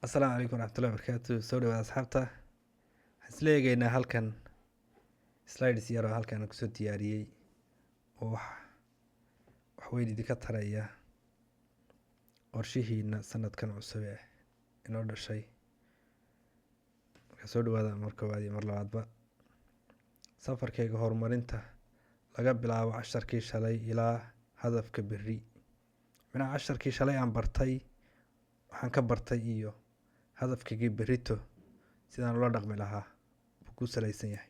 asalaamu calaykum waraxmatullahi wabarakaatu. Soo dhawaada asxaabta. Waxaan isla eegaynaa halkan slides yar oo halkan aan kusoo diyaariyey oo wax weyn idinka taraya qorshihiina sanadkan cusub ee inoo dhashay. Marka soo dhawaada mar koowaad iyo mar labaadba. Safarkayga horumarinta laga bilaabo casharkii shalay ilaa hadafka berri. Minaa casharkii shalay aan bartay waxaan ka bartay iyo hadafkaygii berrito sidaan ula dhaqmi lahaa buu ku salaysan yahay.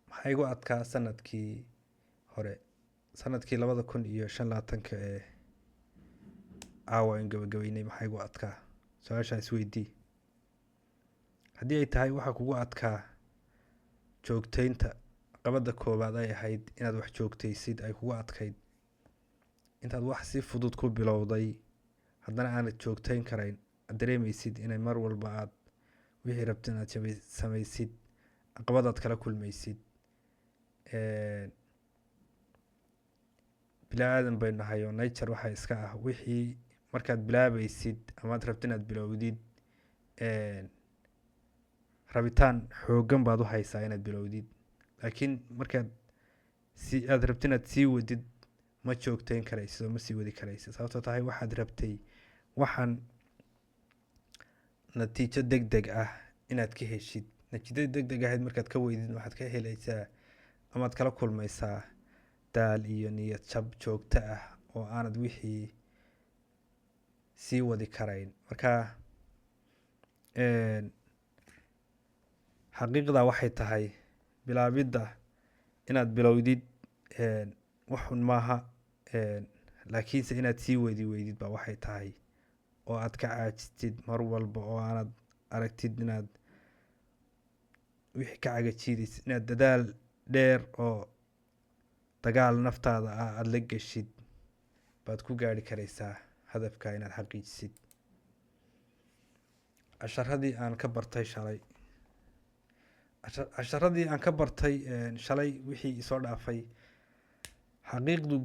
Maxaa igu adkaa sanadkii hore, sanadkii 2025 ee caawa aan gabagabeynay maxaa igu adkaa? Su-aashaan isweydii. Haddii ay tahay waxa kugu adkaa joogtaynta, qabada koowaad ay ahayd inaad wax joogtaysid ay kugu adkayd, intaad wax si fudud ku bilowday haddana aanad joogtayn karayn, aad dareemaysid inay mar walba aad wixii rabto inaad samaysid caqabadaad kala kulmaysid. Bilaadan bay nahay oo nature waxa iska ah wixii markaad bilaabaysid ama aad rabto inaad bilowdid rabitaan xoogan baad u haysaa inaad bilowdid, laakiin markaad aad rabto inaad sii wadid ma joogtayn karaysid oo ma sii wadi karaysid, sababtoo tahay waxaad rabtay waxaan natiijo degdeg ah inaad ka heshid. Natiijada degdeg ahayd markaad ka weydid waxaad ka helaysaa amaad kala kulmaysaa daal iyo niyad jab joogto ah oo aanad wixii sii wadi karayn. Marka xaqiiqda waxay tahay bilaabidda inaad bilowdid waxun maaha, laakiinse inaad sii weydid baa waxay tahay oo aad ka caajistid mar walba oo aanad aragtid inaad wixii ka cagajiidaysid, inaad dadaal dheer oo dagaal naftaada ah aad la geshid baad ku gaari karaysaa hadafka inaad xaqiijisid. casharadii aan ka bartay shalay wixii isoo dhaafay, xaqiiqdu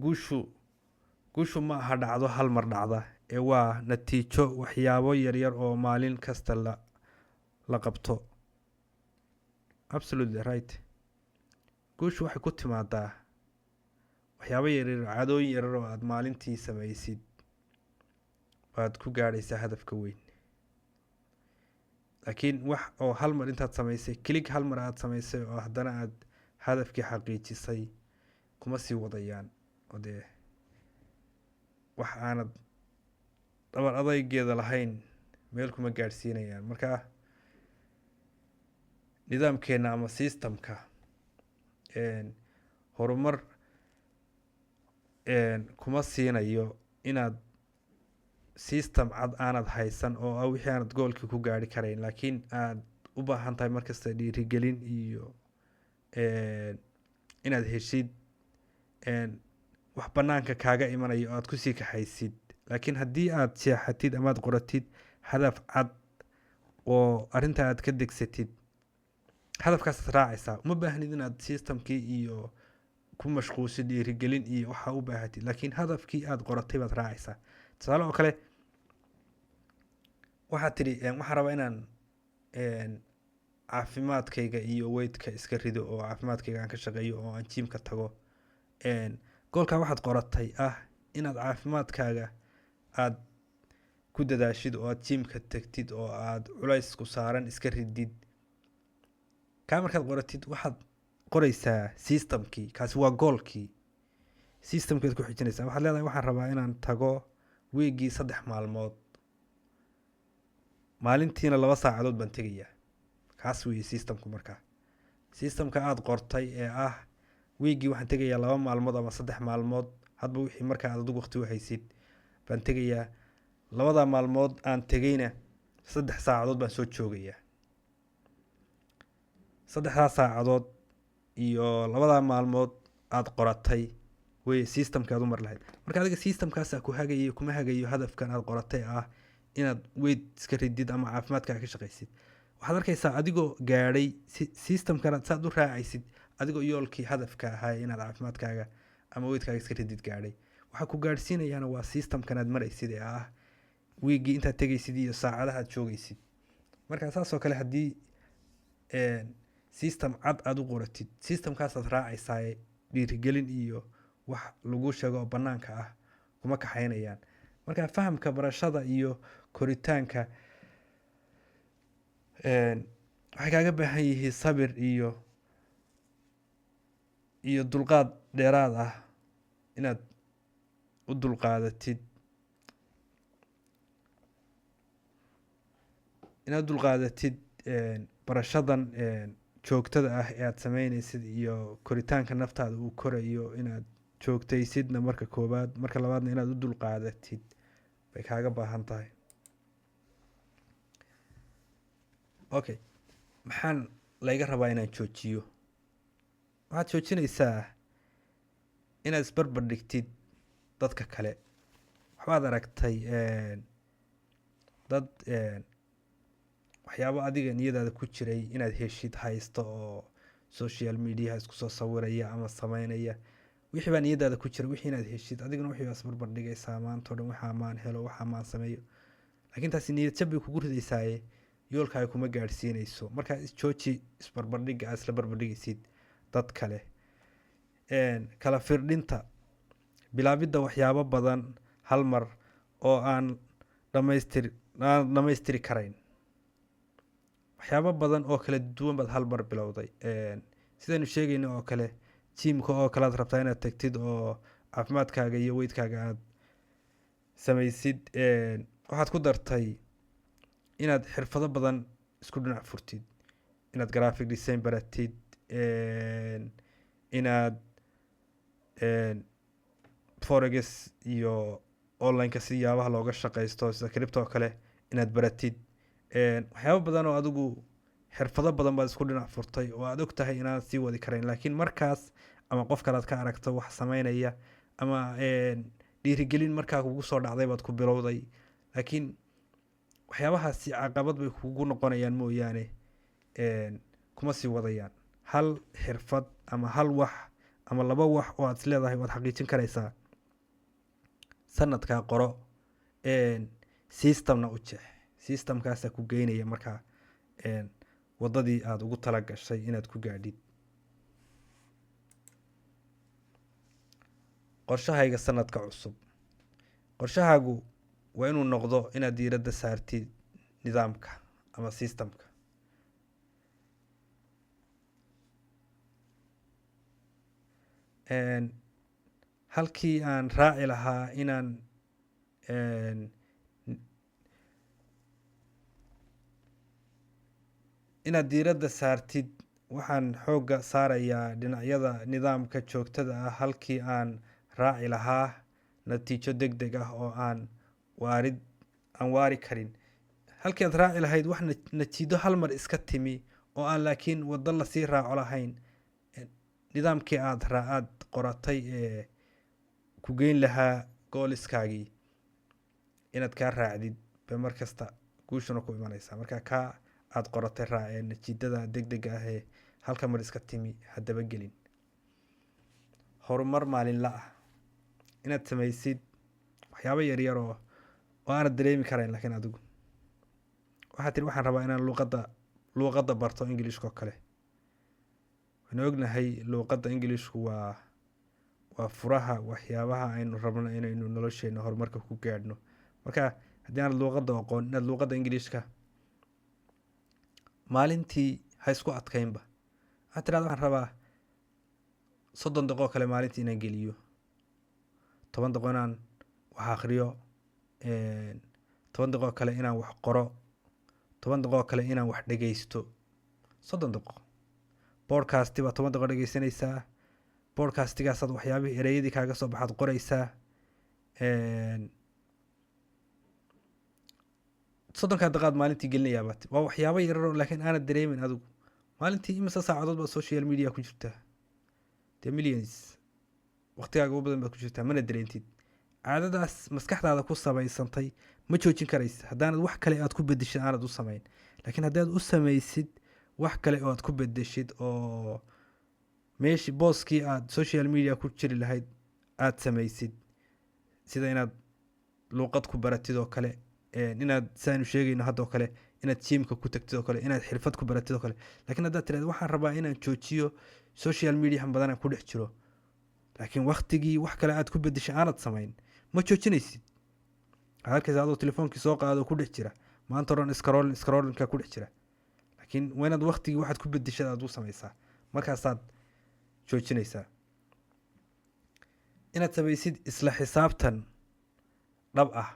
guushu ma aha dhacdo hal mar dhacda ee waa natiijo waxyaabo yaryar oo maalin kasta la qabto. Absolutely right. Guushu waxay ku timaadaa waxyaabo yaryar, caadooyin yaryar oo aad maalintii samaysid baad ku gaadhaysaa hadafka weyn. laakiin wax oo hal mar intaad samaysay kilig hal mar aad samaysay oo haddana aad hadafkii xaqiijisay kuma sii wadayaan oo dee wax aanad dhabar adaygeeda lahayn meel kuma gaadhsiinayaan. marka nidaamkeena ama systemka horumar kuma siinayo inaad system cad aanad haysan oo wixii aanad goolkii ku gaari karayn, laakiin aad u baahan tahay markasta dhiirigelin iyo inaad heshid wax banaanka kaaga imanayo oo aad kusii kaxaysid. laakiin haddii aad seexatid amaad qoratid hadaf cad oo arrinta aad ka degsatid, hadafkaasaad raacaysaa. uma baahnid inaad systemkii iyo ku mashquulsid dhiirigelin iyo waxa u baahatid, laakiin hadafkii aad qoratay baad raacaysaa. tusaale oo kale waxaad tidhi waxaan rabaa inaan caafimaadkayga iyo weydka iska rido oo caafimaadkayga aan ka shaqeeyo oo aan jiimka tago. goolkaa waxaad qoratay inaad caafimaadkaaga aad ku dadaashid oo aad jiimka tagtid oo aad culaysku saaran iska ridid. kaa markaad qoratid waxaad qoraysaa systemkii, kaasi waa goolkii. systemkeed ku xijinaysaa, waxaad leedahay waxaan rabaa inaan tago weegii 3 maalmood, maalintiina 2 saacadood baan tegayaa. kaas weeye systemku. markaa systemka aad qortay ee weegii waxaan tegayaa 2 maalmood ama 3 maalmood, hadba wixii markaa aad adigu waqti u haysid baan tegayaa. 2 maalmood aan tegayna 3 saacadood baan soo joogayaa. 3 saacadood iyo 2 maalmood aad qoratay way systemka aad u mar lahayd. marka adiga systemkaas ku hagayo kuma hagayo hadafkan aad qoratay inaad weyd iska ridid ama caafimaadkaaga ka shaqaysid. waxaad arkaysaa adigoo gaadhay systemkan saad u raacaysid, adigoo yoolkii hadafka ahaa inaad caafimaadkaaga ama weydkaaga iska ridid gaadhay. waxaa ku gaadhsiinayana waa systemkan aad maraysid ee wiigii intaad tegaysid iyo saacadaha aad joogaysid. marka saasoo kale haddii system cad aad u qoratid, systemkaasaad raacaysaa dhiirigelin iyo wax lagu sheego oo banaanka ah kuma kaxaynayaan. marka fahamka barashada iyo koritaanka waxay kaaga baahan yihiin sabir iyo dulqaad dheeraad ah inaad u dulqaadatid barashadan joogtada ah ee aad sameynaysid iyo koritaanka naftaada uu korayo inaad joogtaysidna marka koobaad, marka labaadna inaad u dulqaadatid bay kaaga baahan tahay. okay, maxaan layga rabaa inaan joojiyo? waxaad joojinaysaa inaad isbarbar dhigtid dadka kale. waxbaad aragtay dad waxyaabo adiga niyadaada ku jiray inaad heshid haysto oo social media isku soo sawiraya ama sameynaya. wixii baa niyadaada ku jira, wixii inaad heshid adiguna wixii baa isbarbar dhigaysaa maanta oo dhan, waxaa maan helo, waxaa maan sameeyo. laakiin taasi niyad jab bay kugu ridaysaaye yoolkaaga kuma gaadhsiinayso. markaa isjooji isbarbardhigga aad isla barbardhigaysid dad kale. kala firdhinta, bilaabidda waxyaabo badan hal mar oo aan dhammaystiri karayn. waxyaabo badan oo kala duwan baad hal mar bilowday. sidaynu sheegayna oo kale jiimka oo kale aad rabtaa inaad tagtid oo caafimaadkaaga iyo weydkaaga aad samaysid. waxaad ku dartay inaad xirfado badan isku dhinac furtid, inaad graphic design baratid, inaad forex iyo online-ka siyaabaha looga shaqaysto sida crypto oo kale inaad baratid. waxyaabo badan oo adigu xirfado badan baad isku dhinac furtay oo aad og tahay inaad sii wadi karayn, laakiin markaas ama qof kale aad ka aragto wax sameynaya ama dhiirigelin markaa kugu soo dhacday baad ku bilowday. laakiin waxyaabahaasi caqabad bay kugu noqonayaan mooyaane kuma sii wadayaan. hal xirfad ama hal wax ama laba wax oo aad isleedahay waad xaqiijin karaysaa, sanadkaa qoro, systemna u jeex. systemkaasaa ku geynaya markaa wadadii aad ugu tala gashay inaad ku gaadhid. qorshahayga sanadka cusub. qorshahaagu waa inuu noqdo inaad diiradda saartid nidaamka ama systemka. halkii aan raaci lahaa inaad diiradda saartid, waxaan xoogga saarayaa dhinacyada nidaamka joogtada ah halkii aan raaci lahaa natiijo degdeg ah oo aan waari karin. halkii aad raaci lahayd wax natiijo hal mar iska timi oo aan laakiin waddo lasii raaco lahayn, nidaamkii aad qoratay ee ku geyn lahaa gooliskaagii inaad kaa raacdid bay markasta guushuna ku imanaysaa. marka kaa aad qoratay raacee natiijada degdega ah ee halka mar iska timi haddaba gelin. horumar maalinla ah, inaad samaysid waxyaabo yaryar oo aanad dareemi karayn, laakiin adigu waxaad tiri waxaan rabaa inaan luuqadda barto ingiliishka oo kale. waxaynu ognahay luuqadda ingiliishku waa furaha waxyaabaha aynu rabno inaynu nolosheena horumarka ku gaadhno. marka haddii aanad luuqadda aqoon, inaad luuqadda ingiliishka maalintii ha isku adkaynba. waxaad tirahda waxaan rabaa 30 daqiiqo kale maalintii inaan geliyo, 10 daqiiqo inaan wax akhriyo, 10 daqiiqo kale inaan wax qoro, 10 daqiiqo kale inaan wax dhegaysto. 30 daqiiqo podcast baa 10 daqiiqo dhegaysanaysaa. podcastigaasaad waxyaabihii ereyadii kaaga soo baxaad qoraysaa. 30 daqiiqaad maalintii gelinayaaba. waa waxyaabo yaryar laakiin aanad dareemin adigu. maalintii imisa saacadood baad social media ku jirtaa? dee millions. waqtigaaga ugu badan baad ku jirtaa, mana dareentid. caadadaas maskaxdaada ku samaysantay ma joojin karaysa haddaanad wax kale aad ku bedeshid aanad u samayn. laakiin haddaad u samaysid wax kale oo aad ku bedeshid oo meeshii booskii aad social media ku jiri lahayd aad samaysid, sida inaad luuqad ku baratid oo kale, inaad saanu sheegayno haddoo kale inaad jiimka ku tagtid oo kale inaad xirfad ku baratid oo kale. laakiin haddaad tiraahdo waxaan rabaa inaan joojiyo social mediahan badan aan ku dhex jiro, laakiin waktigii wax kale aad ku bedesha aanad samayn, ma joojinaysid. waxaad arkaysa adoo telefoonkii soo qaado ku dhex jira maanta oran scrollinka ku dhex jira, laakiin waa inaad waktigii waxaad ku bedeshada aad u samaysaa, markaasaad joojinaysaa. inaad samaysid isla xisaabtan dhab ah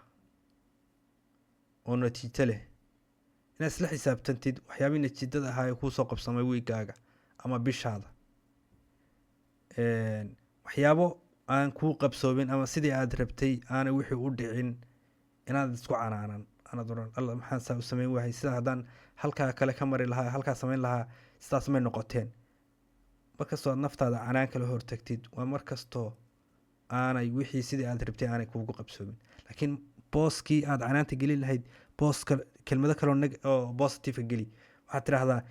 oo natiijo leh, inaad isla xisaabtantid waxyaabihii natiijada ahaa ee kuusoo qabsamay wiigaaga ama bishaada. waxyaabo aan kuu qabsoomin ama sidii aad rabtay aanay wixii u dhicin, inaad isku canaanan anaad oran alla maxaan saa u samayn waayay, sidaa haddaan halkaa kale ka mari lahaa, halkaa samayn lahaa, sidaas may noqoteen. markastoo aad naftaada canaan kala hortagtid waa markastoo aanay wixii sidii aad rabtay aanay kuugu qabsoomin. laakiin booskii aad canaanta gelin lahayd booska kelmado kaloo oo positive geli. waxaad tidhaahdaa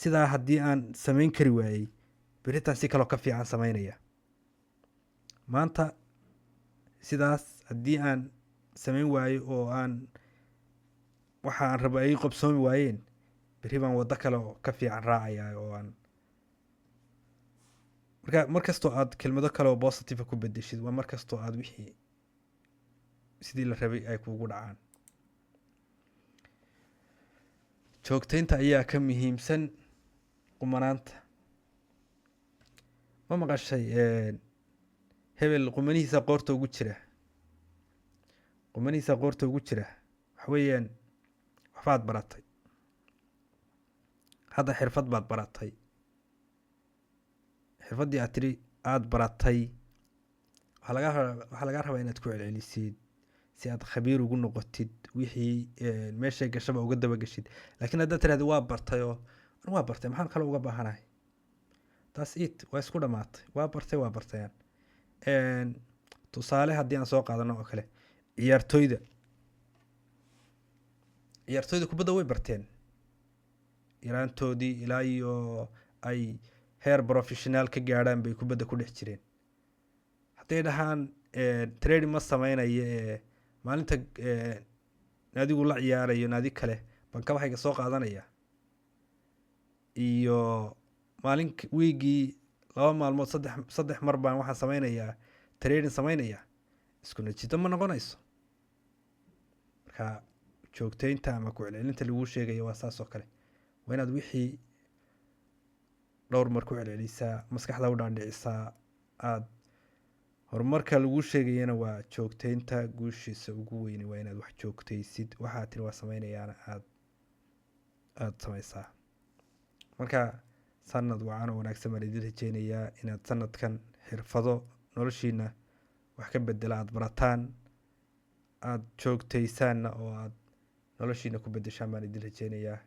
sidaa haddii aan samayn kari waayey beritaan si kaloo ka fiican samaynaya. maanta sidaas haddii aan samayn waayo oo aan waxa aan rabo ay qabsoomi waayeen, beri baan waddo kale oo ka fiican raacaya oo aan markastoo aad kelmado kale oo positive ku bedeshid waa markastoo aad wixii sidii la rabay ay kuugu dhacaan. joogtaynta ayaa ka muhiimsan qumanaanta. ma maqashay hebel qumanihiisa qoorta ugu jira? qumanihiisa qoorta ugu jira waxa weeyaan waxbaad baratay, hadda xirfad baad baratay. xirfaddii aad tiri aada baratay waxaa lagaa rabaa inaad ku celcelisid si aad khabiir ugu noqotid, wixii meeshay gashaba uga daba geshid. laakiin haddaad tirahda waa bartayoo waa bartay maxaan kale uga baahanahay, taas it waa isku dhamaatay. waa bartayaan. tusaale haddii aan soo qaadano oo kale, ciyaartooyda kubadda way barteen yaraantoodii ilaa iyo ay heer professional ka gaadhaan bay kubadda ku dhex jireen. hadday dhahaan training ma samaynayo maalinta naadigu la ciyaarayo naadi kale baan kabahayga soo qaadanaya, iyo maalin wiigii 2 maalmood 3 mar baan waxaan samaynayaa training samaynaya, isku natiijo ma noqonayso. marka joogtaynta ama ku celcelinta lagu sheegayo waa saas oo kale. waa inaad wixii dhowr mar ku celcelisaa, maskaxda u dhaadhicisaa. aad horumarka lagu sheegayana waa joogtaynta guushiisa ugu weyni waa inaad wax joogtaysid, waxaad tiri waa samaynayaana aad samaysaa. marka sanad wacan oo wanaagsan baan idin rajeynayaa inaad sanadkan xirfado noloshiina wax ka bedela aad barataan, aad joogtaysaanna oo aad noloshiina ku bedeshaan baan idin rajeynayaa.